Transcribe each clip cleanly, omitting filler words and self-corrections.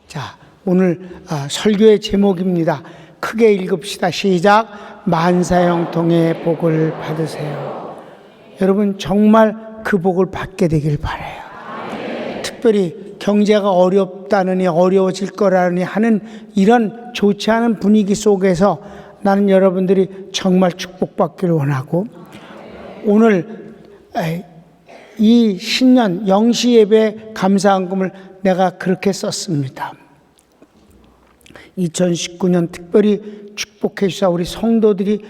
자, 오늘 설교의 제목입니다. 크게 읽읍시다. 시작. 만사형통의 복을 받으세요. 여러분 정말 그 복을 받게 되길 바라요. 특별히 경제가 어렵다느니 어려워질 거라니 하는 이런 좋지 않은 분위기 속에서 나는 여러분들이 정말 축복받기를 원하고, 오늘 이 신년 영시 예배 감사헌금을 내가 그렇게 썼습니다. 2019년 특별히 축복해 주사 우리 성도들이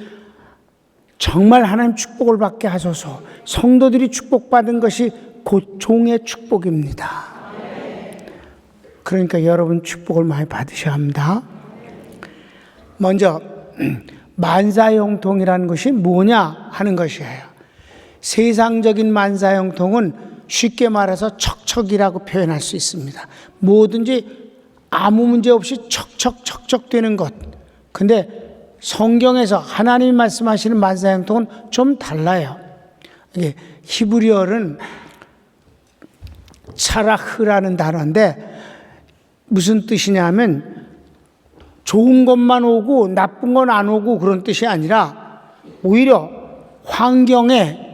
정말 하나님 축복을 받게 하소서. 성도들이 축복받은 것이 곧 종의 축복입니다. 그러니까 여러분 축복을 많이 받으셔야 합니다. 먼저 만사형통이라는 것이 뭐냐 하는 것이에요. 세상적인 만사형통은 쉽게 말해서 척척이라고 표현할 수 있습니다. 뭐든지 아무 문제 없이 척척 되는 것. 근데 성경에서 하나님이 말씀하시는 만사형통은 좀 달라요. 이게 히브리어는 차라흐라는 단어인데 무슨 뜻이냐면 좋은 것만 오고 나쁜 건 안 오고 그런 뜻이 아니라 오히려 환경에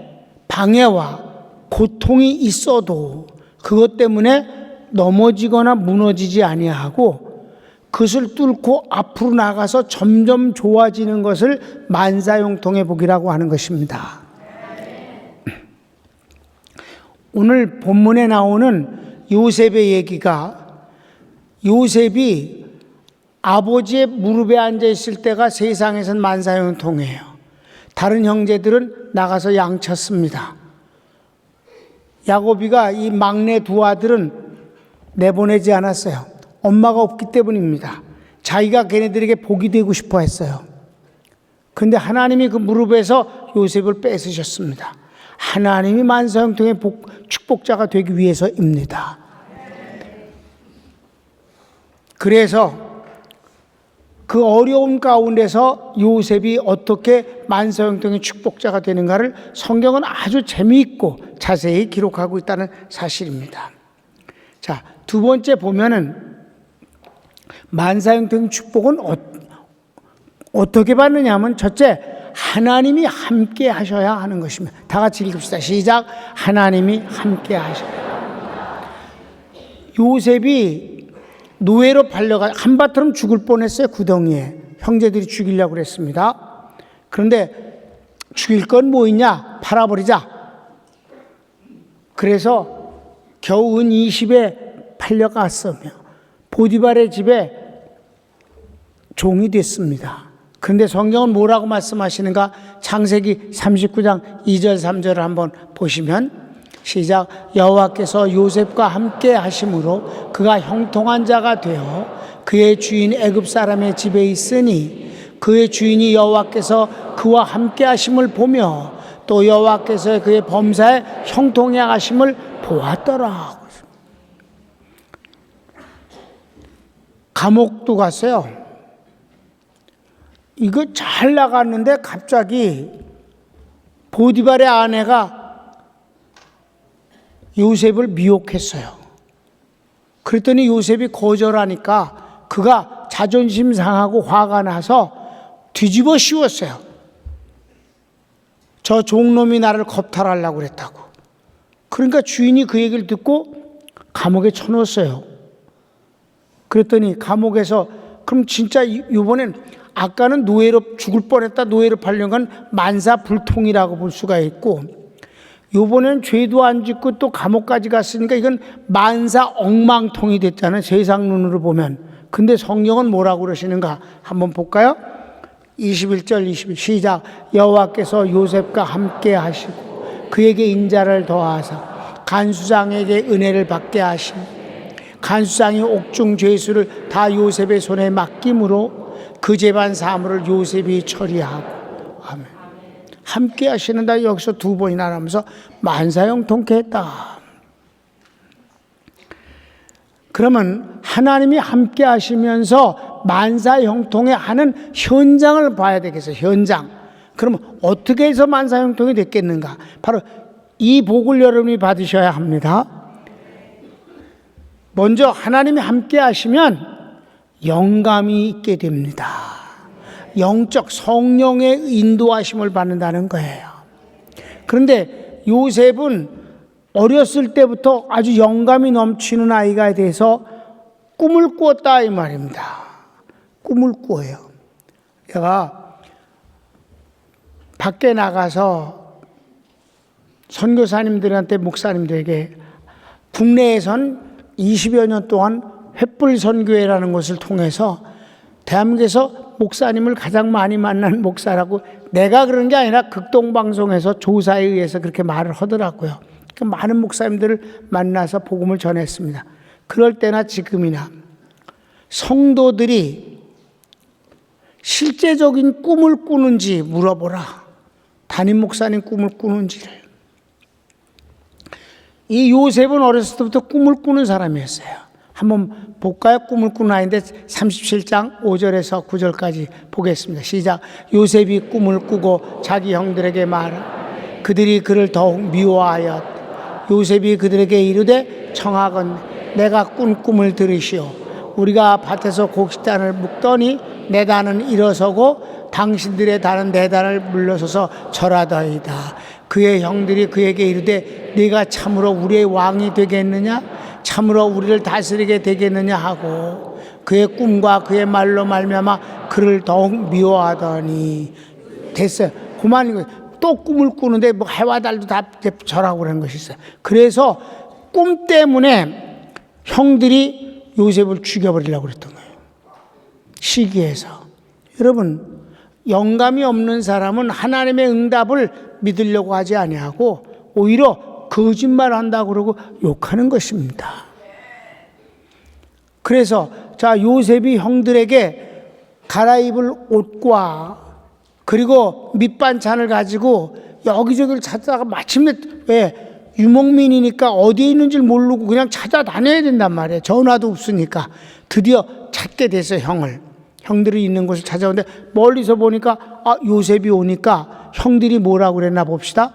방해와 고통이 있어도 그것 때문에 넘어지거나 무너지지 아니하고 그것을 뚫고 앞으로 나가서 점점 좋아지는 것을 만사형통의 복이라고 하는 것입니다. 오늘 본문에 나오는 요셉의 얘기가, 요셉이 아버지의 무릎에 앉아 있을 때가 세상에선 만사형통이에요. 다른 형제들은 나가서 양쳤습니다. 야곱이가 이 막내 두 아들은 내보내지 않았어요. 엄마가 없기 때문입니다. 자기가 걔네들에게 복이 되고 싶어 했어요. 근데 하나님이 그 무릎에서 요셉을 뺏으셨습니다. 하나님이 만사형통의 축복자가 되기 위해서입니다. 그래서 그 어려움 가운데서 요셉이 어떻게 만사형통의 축복자가 되는가를 성경은 아주 재미있고 자세히 기록하고 있다는 사실입니다. 자, 두 번째 보면은 만사형통의 축복은 어떻게 받느냐 하면, 첫째, 하나님이 함께 하셔야 하는 것입니다. 다 같이 읽읍시다. 시작. 하나님이 함께 하셔야 합니다. 요셉이 노예로 팔려가 한바탕 죽을 뻔했어요. 구덩이에 형제들이 죽이려고 그랬습니다. 그런데 죽일 건 뭐 있냐? 팔아버리자. 그래서 겨우 은 20에 팔려갔으며 보디발의 집에 종이 됐습니다. 그런데 성경은 뭐라고 말씀하시는가? 창세기 39장 2절 3절을 한번 보시면, 시작. 여호와께서 요셉과 함께 하심으로 그가 형통한 자가 되어 그의 주인 애굽 사람의 집에 있으니 그의 주인이 여호와께서 그와 함께 하심을 보며 또 여호와께서 그의 범사에 형통해 하심을 보았더라. 감옥도 갔어요. 이거 잘 나갔는데 갑자기 보디발의 아내가 요셉을 미혹했어요. 그랬더니 요셉이 거절하니까 그가 자존심 상하고 화가 나서 뒤집어 씌웠어요. 저 종놈이 나를 겁탈하려고 그랬다고. 그러니까 주인이 그 얘기를 듣고 감옥에 쳐넣었어요. 그랬더니 감옥에서, 그럼 진짜 이번엔 아까는 노예로 죽을 뻔했다, 노예로 팔려간 건 만사불통이라고 볼 수가 있고, 요번엔 죄도 안 짓고 또 감옥까지 갔으니까 이건 만사엉망통이 됐잖아요. 세상 눈으로 보면. 근데 성경은 뭐라고 그러시는가 한번 볼까요? 21절 22 시작. 여호와께서 요셉과 함께 하시고 그에게 인자를 더하사 간수장에게 은혜를 받게 하시니 간수장이 옥중 죄수를 다 요셉의 손에 맡김으로 그 재반 사물을 요셉이 처리하고. 아멘. 함께 하시는다 여기서 두 번이나 하면서 만사형통케 했다. 그러면 하나님이 함께 하시면서 만사형통에 하는 현장을 봐야 되겠어요. 현장. 그러면 어떻게 해서 만사형통이 됐겠는가? 바로 이 복을 여러분이 받으셔야 합니다. 먼저 하나님이 함께 하시면 영감이 있게 됩니다. 영적 성령의 인도하심을 받는다는 거예요. 그런데 요셉은 어렸을 때부터 아주 영감이 넘치는 아이가 돼서 꿈을 꾸었다 이 말입니다. 꿈을 꾸어요. 제가 밖에 나가서 선교사님들한테 목사님들에게 국내에선 20여 년 동안 횃불 선교회라는 것을 통해서 대한민국에서 목사님을 가장 많이 만난 목사라고, 내가 그런 게 아니라 극동방송에서 조사에 의해서 그렇게 말을 하더라고요. 그러니까 많은 목사님들을 만나서 복음을 전했습니다. 그럴 때나 지금이나 성도들이 실제적인 꿈을 꾸는지 물어보라. 담임 목사님 꿈을 꾸는지를. 이 요셉은 어렸을 때부터 꿈을 꾸는 사람이었어요. 한번 볼까요? 꿈을 꾸는 아이인데 37장 5절에서 9절까지 보겠습니다. 시작. 요셉이 꿈을 꾸고 자기 형들에게 말하 그들이 그를 더욱 미워하였다. 요셉이 그들에게 이르되 청하건 내가 꾼 꿈을 들으시오. 우리가 밭에서 곡식단을 묶더니 내 단은 일어서고 당신들의 단은 내 단을 물러서서 절하더이다. 그의 형들이 그에게 이르되 네가 참으로 우리의 왕이 되겠느냐? 참으로 우리를 다스리게 되겠느냐 하고 그의 꿈과 그의 말로 말미암아 그를 더욱 미워하더니. 됐어요. 그만. 또 꿈을 꾸는데 뭐 해와 달도 다 절하고 그런 것이 있어요. 그래서 꿈 때문에 형들이 요셉을 죽여버리려고 그랬던 거예요. 시기에서. 여러분, 영감이 없는 사람은 하나님의 응답을 믿으려고 하지 아니하고 오히려 거짓말한다고 그러고 욕하는 것입니다. 그래서 자, 요셉이 형들에게 갈아입을 옷과 그리고 밑반찬을 가지고 여기저기를 찾다가 마침내, 왜 유목민이니까 어디에 있는지 모르고 그냥 찾아다녀야 된단 말이에요. 전화도 없으니까. 드디어 찾게 됐어요. 형들이 있는 곳을 찾아오는데 멀리서 보니까 요셉이 오니까 형들이 뭐라고 그랬나 봅시다.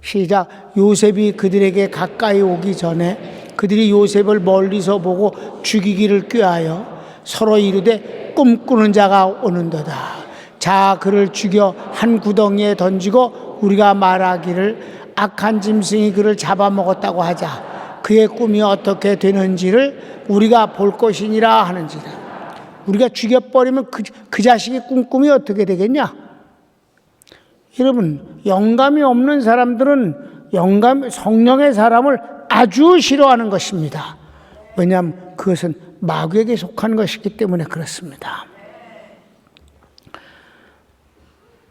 시작. 요셉이 그들에게 가까이 오기 전에 그들이 요셉을 멀리서 보고 죽이기를 꾀하여 서로 이르되 꿈꾸는 자가 오는도다. 자, 그를 죽여 한 구덩이에 던지고 우리가 말하기를 악한 짐승이 그를 잡아먹었다고 하자. 그의 꿈이 어떻게 되는지를 우리가 볼 것이니라 하는지라. 우리가 죽여버리면 그 자식의 꿈이 어떻게 되겠냐? 여러분, 영감이 없는 사람들은 성령의 사람을 아주 싫어하는 것입니다. 왜냐하면 그것은 마귀에게 속한 것이기 때문에 그렇습니다.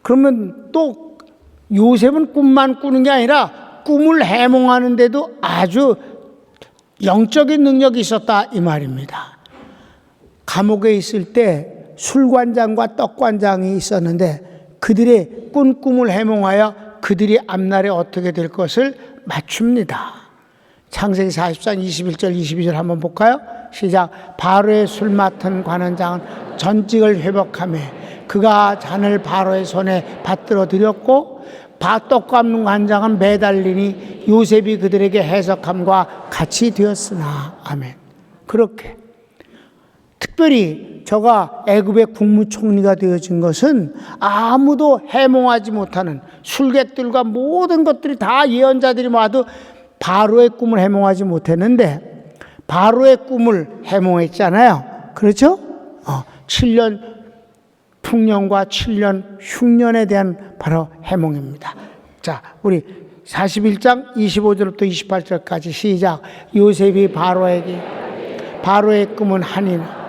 그러면 또 요셉은 꿈만 꾸는 게 아니라 꿈을 해몽하는데도 아주 영적인 능력이 있었다 이 말입니다. 감옥에 있을 때 술관장과 떡관장이 있었는데 그들의 꾼 꿈을 해몽하여 그들이 앞날에 어떻게 될 것을 맞춥니다. 창세기 40장 21절 22절 한번 볼까요? 시작. 바로의 술 맡은 관원장은 전직을 회복하며 그가 잔을 바로의 손에 받들어 드렸고 떡 깎는 관장은 매달리니 요셉이 그들에게 해석함과 같이 되었으나. 아멘. 그렇게 특별히 저가 애굽의 국무총리가 되어진 것은 아무도 해몽하지 못하는 술객들과 모든 것들이 다 예언자들이 와도 바로의 꿈을 해몽하지 못했는데 바로의 꿈을 해몽했잖아요. 그렇죠? 7년 풍년과 7년 흉년에 대한 바로 해몽입니다. 자, 우리 41장 25절부터 28절까지 시작. 요셉이 바로의 꿈은 하니라.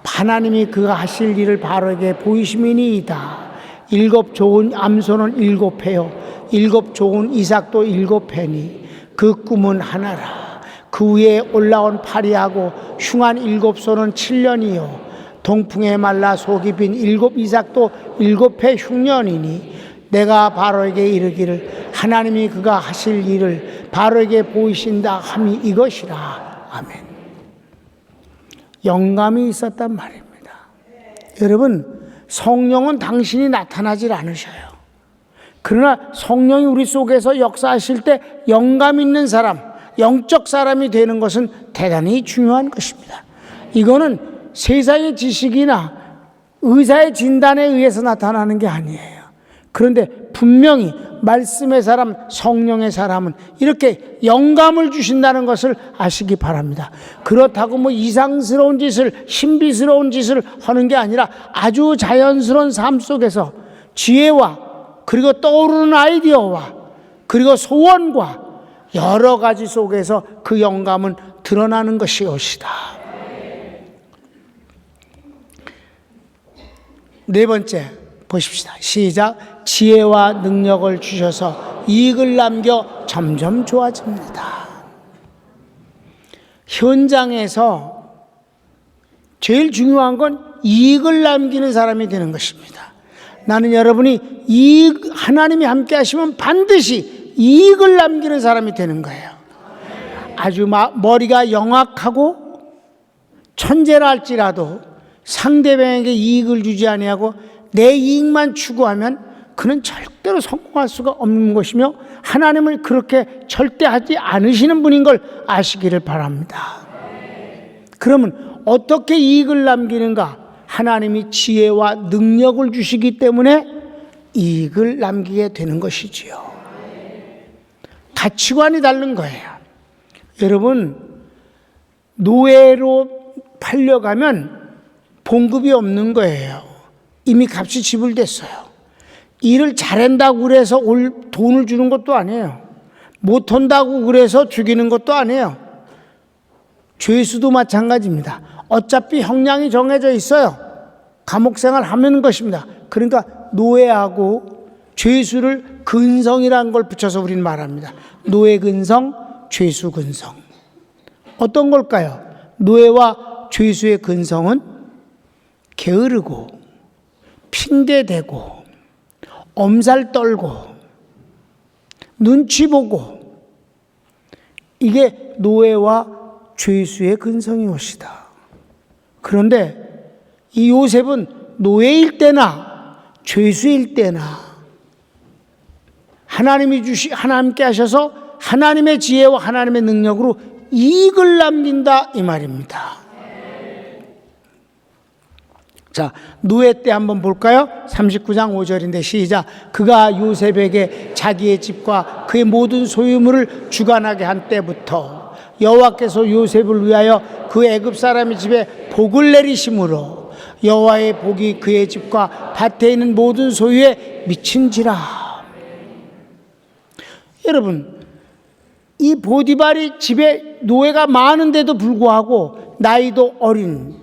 하나님이 그가 하실 일을 바로에게 보이심이니이다. 7 좋은 암소는 7회요 7 좋은 이삭도 7회니 그 꿈은 하나라. 그 위에 올라온 파리하고 흉한 7소는 7년이요 동풍에 말라 속이 빈 7 이삭도 7회 흉년이니 내가 바로에게 이르기를 하나님이 그가 하실 일을 바로에게 보이신다 함이 이것이라. 아멘. 영감이 있었단 말입니다. 여러분, 성령은 당신이 나타나질 않으셔요. 그러나 성령이 우리 속에서 역사하실 때 영감 있는 사람, 영적 사람이 되는 것은 대단히 중요한 것입니다. 이거는 세상의 지식이나 의사의 진단에 의해서 나타나는 게 아니에요. 그런데 분명히 말씀의 사람, 성령의 사람은 이렇게 영감을 주신다는 것을 아시기 바랍니다. 그렇다고 뭐 이상스러운 짓을, 신비스러운 짓을 하는 게 아니라 아주 자연스러운 삶 속에서 지혜와 그리고 떠오르는 아이디어와 그리고 소원과 여러 가지 속에서 그 영감은 드러나는 것이옵시다. 네 번째 보십시다. 시작. 지혜와 능력을 주셔서 이익을 남겨 점점 좋아집니다. 현장에서 제일 중요한 건 이익을 남기는 사람이 되는 것입니다. 나는 여러분이 하나님이 함께 하시면 반드시 이익을 남기는 사람이 되는 거예요. 아주 머리가 영악하고 천재라 할지라도 상대방에게 이익을 주지 아니하고 내 이익만 추구하면 그는 절대로 성공할 수가 없는 것이며 하나님을 그렇게 절대 하지 않으시는 분인 걸 아시기를 바랍니다. 그러면 어떻게 이익을 남기는가? 하나님이 지혜와 능력을 주시기 때문에 이익을 남기게 되는 것이지요. 가치관이 다른 거예요. 여러분, 노예로 팔려가면 봉급이 없는 거예요. 이미 값이 지불됐어요. 일을 잘한다고 그래서 돈을 주는 것도 아니에요. 못한다고 그래서 죽이는 것도 아니에요. 죄수도 마찬가지입니다. 어차피 형량이 정해져 있어요. 감옥생활 하는 것입니다. 그러니까 노예하고 죄수를 근성이라는 걸 붙여서 우리는 말합니다. 노예 근성, 죄수 근성. 어떤 걸까요? 노예와 죄수의 근성은 게으르고 핑계대고 엄살 떨고 눈치 보고, 이게 노예와 죄수의 근성이 것이다. 그런데 이 요셉은 노예일 때나 죄수일 때나 하나님께 하셔서 하나님의 지혜와 하나님의 능력으로 이익을 남긴다 이 말입니다. 자, 노예 때 한번 볼까요? 39장 5절인데 시작. 그가 요셉에게 자기의 집과 그의 모든 소유물을 주관하게 한 때부터 여호와께서 요셉을 위하여 그 애굽 사람의 집에 복을 내리심으로 여호와의 복이 그의 집과 밭에 있는 모든 소유에 미친지라. 여러분, 이 보디발이 집에 노예가 많은데도 불구하고 나이도 어린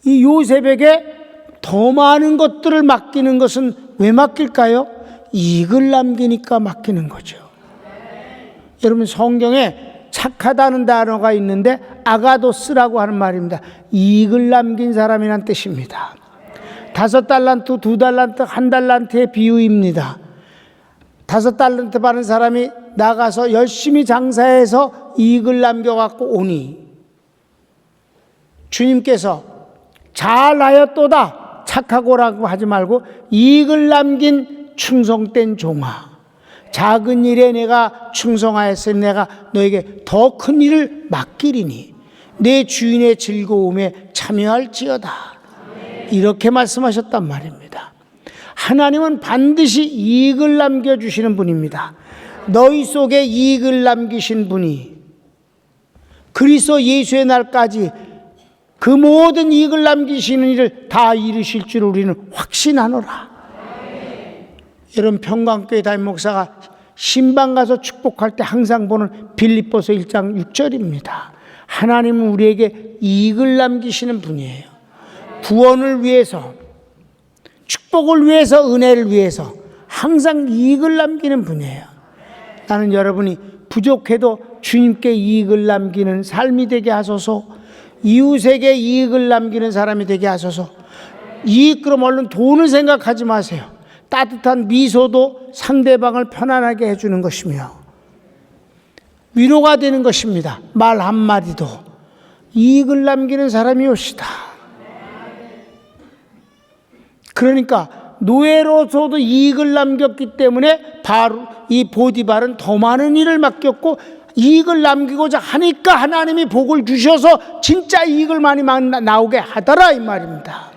이 요셉에게 더 많은 것들을 맡기는 것은 왜 맡길까요? 이익을 남기니까 맡기는 거죠. 여러분, 성경에 착하다는 단어가 있는데 아가도스라고 하는 말입니다. 이익을 남긴 사람이란 뜻입니다. 5달란트, 2달란트, 1달란트의 비유입니다. 5달란트 받은 사람이 나가서 열심히 장사해서 이익을 남겨갖고 오니 주님께서 잘하였도다, 착하고라고 하지 말고 이익을 남긴 충성된 종아, 작은 일에 내가 충성하였으니 내가 너에게 더 큰 일을 맡기리니 내 주인의 즐거움에 참여할지어다. 이렇게 말씀하셨단 말입니다. 하나님은 반드시 이익을 남겨주시는 분입니다. 너희 속에 이익을 남기신 분이 그리스도 예수의 날까지 그 모든 이익을 남기시는 일을 다 이루실 줄 우리는 확신하노라. 여러분, 평강교회 담임 목사가 신방 가서 축복할 때 항상 보는 빌립보서 1장 6절입니다. 하나님은 우리에게 이익을 남기시는 분이에요. 구원을 위해서, 축복을 위해서, 은혜를 위해서 항상 이익을 남기는 분이에요. 나는 여러분이 부족해도 주님께 이익을 남기는 삶이 되게 하소서. 이웃에게 이익을 남기는 사람이 되게 하소서. 이익 그럼 얼른 돈을 생각하지 마세요. 따뜻한 미소도 상대방을 편안하게 해주는 것이며 위로가 되는 것입니다. 말 한마디도 이익을 남기는 사람이 옵시다. 그러니까 노예로서도 이익을 남겼기 때문에 바로 이 보디발은 더 많은 일을 맡겼고 이익을 남기고자 하니까 하나님이 복을 주셔서 진짜 이익을 많이 나오게 하더라 이 말입니다.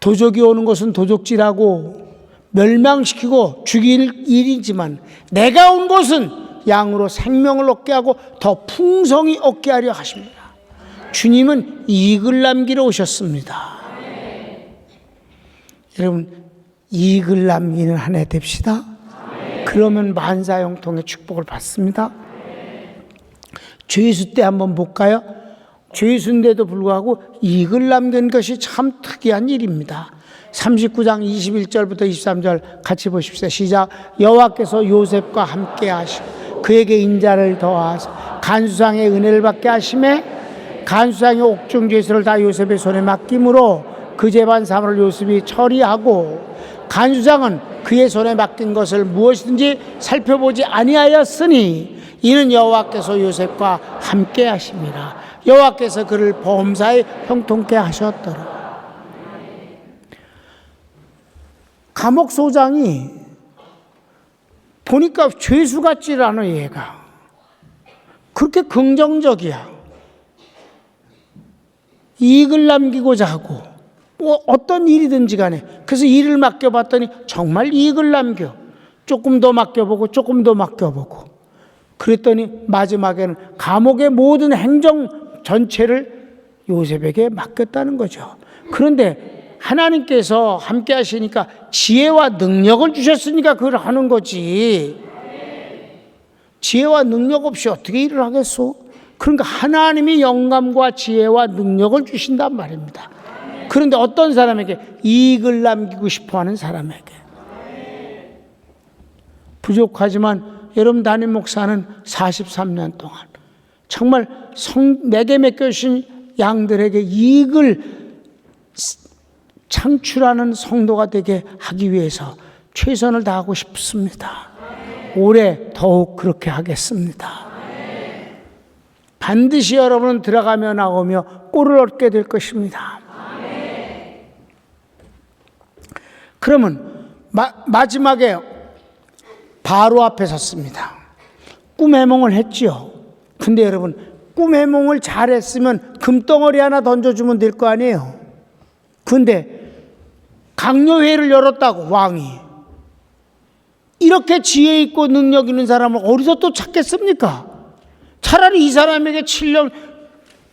도적이 오는 것은 도적질하고 멸망시키고 죽일 일이지만 내가 온 것은 양으로 생명을 얻게 하고 더 풍성히 얻게 하려 하십니다. 주님은 이익을 남기러 오셨습니다. 여러분, 이익을 남기는 한 해 됩시다. 그러면 만사형통의 축복을 받습니다. 죄수 때 한번 볼까요? 죄수인데도 불구하고 이익을 남긴 것이 참 특이한 일입니다. 39장 21절부터 23절 같이 보십시오. 시작. 여호와께서 요셉과 함께 하시고 그에게 인자를 더하사 간수상의 은혜를 받게 하심에 간수상의 옥중 죄수를 다 요셉의 손에 맡김으로 그 재반 사물을 요셉이 처리하고 간수장은 그의 손에 맡긴 것을 무엇이든지 살펴보지 아니하였으니 이는 여호와께서 요셉과 함께 하심이라. 여호와께서 그를 범사에 형통케 하셨더라. 감옥소장이 보니까 죄수 같질 않아. 얘가 그렇게 긍정적이야. 이익을 남기고자 하고 어떤 일이든지 간에. 그래서 일을 맡겨봤더니 정말 이익을 남겨. 조금 더 맡겨보고 조금 더 맡겨보고. 그랬더니 마지막에는 감옥의 모든 행정 전체를 요셉에게 맡겼다는 거죠. 그런데 하나님께서 함께 하시니까 지혜와 능력을 주셨으니까 그걸 하는 거지. 지혜와 능력 없이 어떻게 일을 하겠소? 그러니까 하나님이 영감과 지혜와 능력을 주신단 말입니다. 그런데 어떤 사람에게? 이익을 남기고 싶어하는 사람에게. 부족하지만 여러분, 담임 목사는 43년 동안 정말 내게 맡겨주신 양들에게 이익을 창출하는 성도가 되게 하기 위해서 최선을 다하고 싶습니다. 올해 더욱 그렇게 하겠습니다. 반드시 여러분은 들어가며 나오며 꼴을 얻게 될 것입니다. 그러면 마지막에 바로 앞에 섰습니다. 꿈 해몽을 했지요. 근데 여러분, 꿈 해몽을 잘했으면 금덩어리 하나 던져주면 될 거 아니에요. 근데 강요회를 열었다고, 왕이. 이렇게 지혜 있고 능력 있는 사람을 어디서 또 찾겠습니까? 차라리 이 사람에게 7년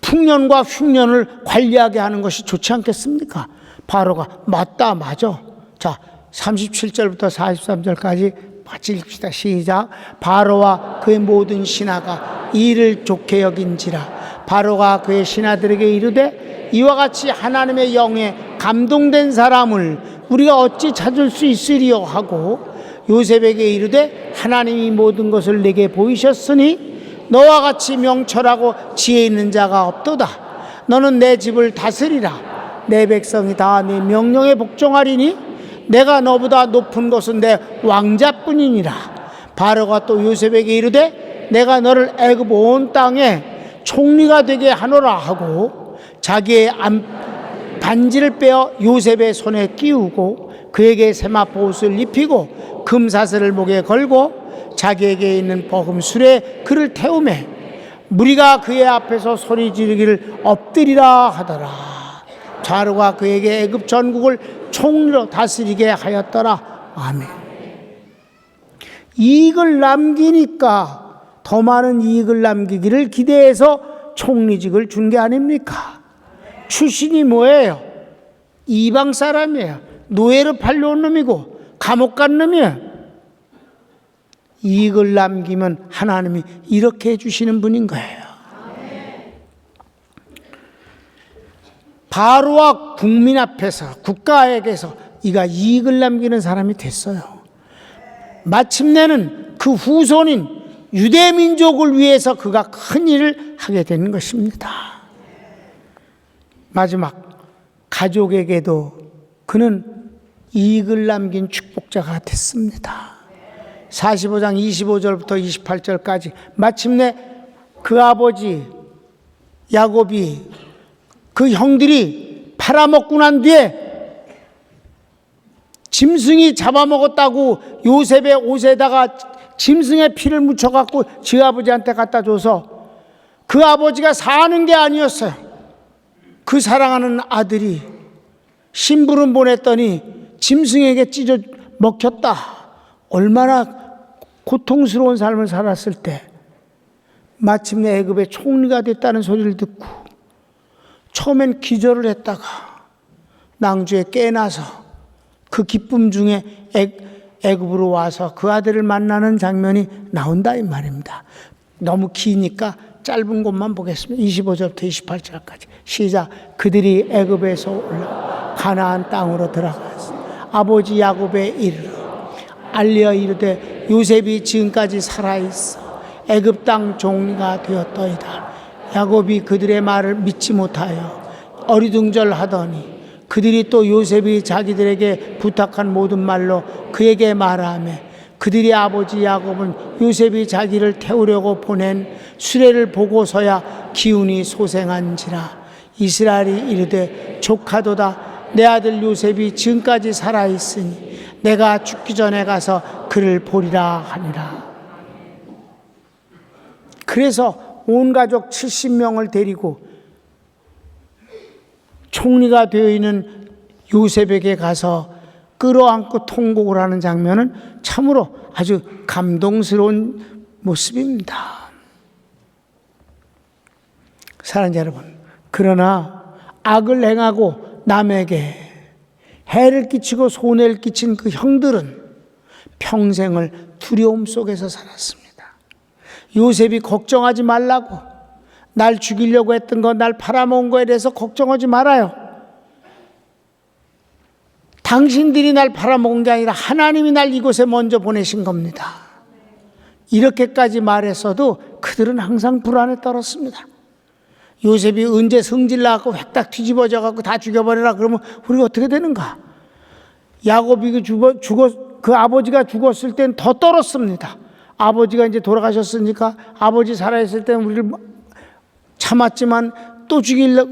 풍년과 흉년을 관리하게 하는 것이 좋지 않겠습니까? 바로가 맞다, 맞아. 자, 37절부터 43절까지 같이 읽읍시다. 시작. 바로와 그의 모든 신하가 이를 좋게 여긴지라. 바로가 그의 신하들에게 이르되 이와 같이 하나님의 영에 감동된 사람을 우리가 어찌 찾을 수 있으리요 하고 요셉에게 이르되 하나님이 모든 것을 내게 보이셨으니 너와 같이 명철하고 지혜 있는 자가 없도다. 너는 내 집을 다스리라. 내 백성이 다 내 명령에 복종하리니 내가 너보다 높은 것은 내 왕자뿐이니라. 바로가 또 요셉에게 이르되 내가 너를 애굽 온 땅에 총리가 되게 하노라 하고 자기의 반지를 빼어 요셉의 손에 끼우고 그에게 세마포 옷을 입히고 금사슬을 목에 걸고 자기에게 있는 버금술에 그를 태우매 무리가 그의 앞에서 소리 지르기를 엎드리라 하더라. 바로가 그에게 애굽 전국을 총리로 다스리게 하였더라. 아멘. 이익을 남기니까 더 많은 이익을 남기기를 기대해서 총리직을 준 게 아닙니까? 출신이 뭐예요? 이방 사람이에요. 노예로 팔려온 놈이고 감옥 간 놈이에요. 이익을 남기면 하나님이 이렇게 해주시는 분인 거예요. 바로와 국민 앞에서 국가에게서 이가 이익을 남기는 사람이 됐어요. 마침내는 그 후손인 유대 민족을 위해서 그가 큰 일을 하게 되는 것입니다. 마지막 가족에게도 그는 이익을 남긴 축복자가 됐습니다. 45장 25절부터 28절까지 마침내 그 아버지 야곱이 그 형들이 팔아먹고 난 뒤에 짐승이 잡아먹었다고 요셉의 옷에다가 짐승의 피를 묻혀갖고 지 아버지한테 갖다 줘서 그 아버지가 사는 게 아니었어요. 그 사랑하는 아들이 심부름 보냈더니 짐승에게 찢어 먹혔다. 얼마나 고통스러운 삶을 살았을 때 마침내 애굽의 총리가 됐다는 소리를 듣고 처음엔 기절을 했다가 낭주에 깨나서 그 기쁨 중에 애굽으로 와서 그 아들을 만나는 장면이 나온다 이 말입니다. 너무 기니까 짧은 것만 보겠습니다. 25절부터 28절까지 시작. 그들이 애굽에서 올라 가나안 땅으로 들어가서 아버지 야곱에 이르러 알려 이르되 요셉이 지금까지 살아있어 애굽 땅 종리가 되었더이다. 야곱이 그들의 말을 믿지 못하여 어리둥절하더니 그들이 또 요셉이 자기들에게 부탁한 모든 말로 그에게 말하며 그들이 아버지 야곱은 요셉이 자기를 태우려고 보낸 수레를 보고서야 기운이 소생한지라. 이스라엘이 이르되 조카도다. 내 아들 요셉이 지금까지 살아있으니 내가 죽기 전에 가서 그를 보리라 하니라. 그래서 온 가족 70명을 데리고 총리가 되어 있는 요셉에게 가서 끌어안고 통곡을 하는 장면은 참으로 아주 감동스러운 모습입니다. 사랑하는 여러분, 그러나 악을 행하고 남에게 해를 끼치고 손해를 끼친 그 형들은 평생을 두려움 속에서 살았습니다. 요셉이 걱정하지 말라고, 날 죽이려고 했던 거, 날 팔아먹은 거에 대해서 걱정하지 말아요. 당신들이 날 팔아먹은 게 아니라 하나님이 날 이곳에 먼저 보내신 겁니다. 이렇게까지 말했어도 그들은 항상 불안에 떨었습니다. 요셉이 언제 성질 나갖고 획딱 뒤집어져갖고 다 죽여버려라 그러면 우리가 어떻게 되는가? 야곱이 그 아버지가 죽었을 땐 더 떨었습니다. 아버지가 이제 돌아가셨으니까 아버지 살아있을 때는 우리를 참았지만 또 죽이려고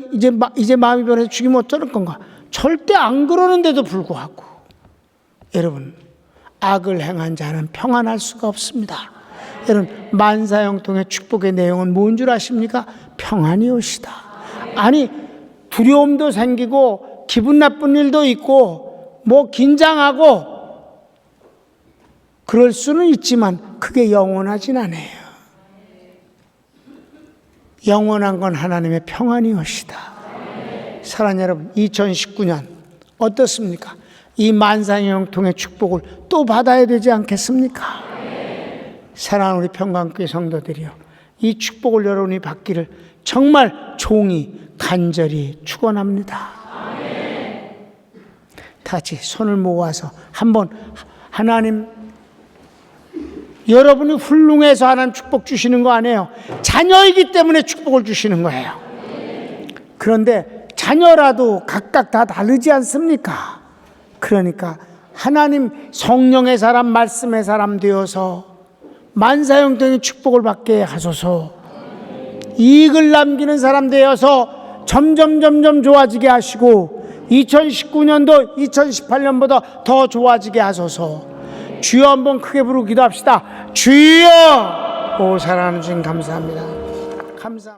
이제 마음이 변해서 죽이면 어쩌는 건가? 절대 안 그러는데도 불구하고 여러분, 악을 행한 자는 평안할 수가 없습니다. 여러분, 만사형통의 축복의 내용은 뭔 줄 아십니까? 평안이 오시다. 아니, 두려움도 생기고 기분 나쁜 일도 있고 뭐 긴장하고 그럴 수는 있지만 그게 영원하진 않아요. 영원한 건 하나님의 평안이 오시다. 사랑하는 여러분, 2019년 어떻습니까? 이 만사형통의 축복을 또 받아야 되지 않겠습니까? 사랑하는 우리 평강교회 성도들이요, 이 축복을 여러분이 받기를 정말 종이 간절히 축원합니다. 다시 손을 모아서 한번 하나님, 여러분이 훌륭해서 하나님 축복 주시는 거 아니에요. 자녀이기 때문에 축복을 주시는 거예요. 그런데 자녀라도 각각 다 다르지 않습니까? 그러니까 하나님 성령의 사람, 말씀의 사람 되어서 만사형통의 축복을 받게 하소서. 이익을 남기는 사람 되어서 점점 좋아지게 하시고 2019년도 2018년보다 더 좋아지게 하소서. 주여 한번 크게 부르고 기도합시다. 주여! 오, 사랑하는 주님 감사합니다. 감사합니다.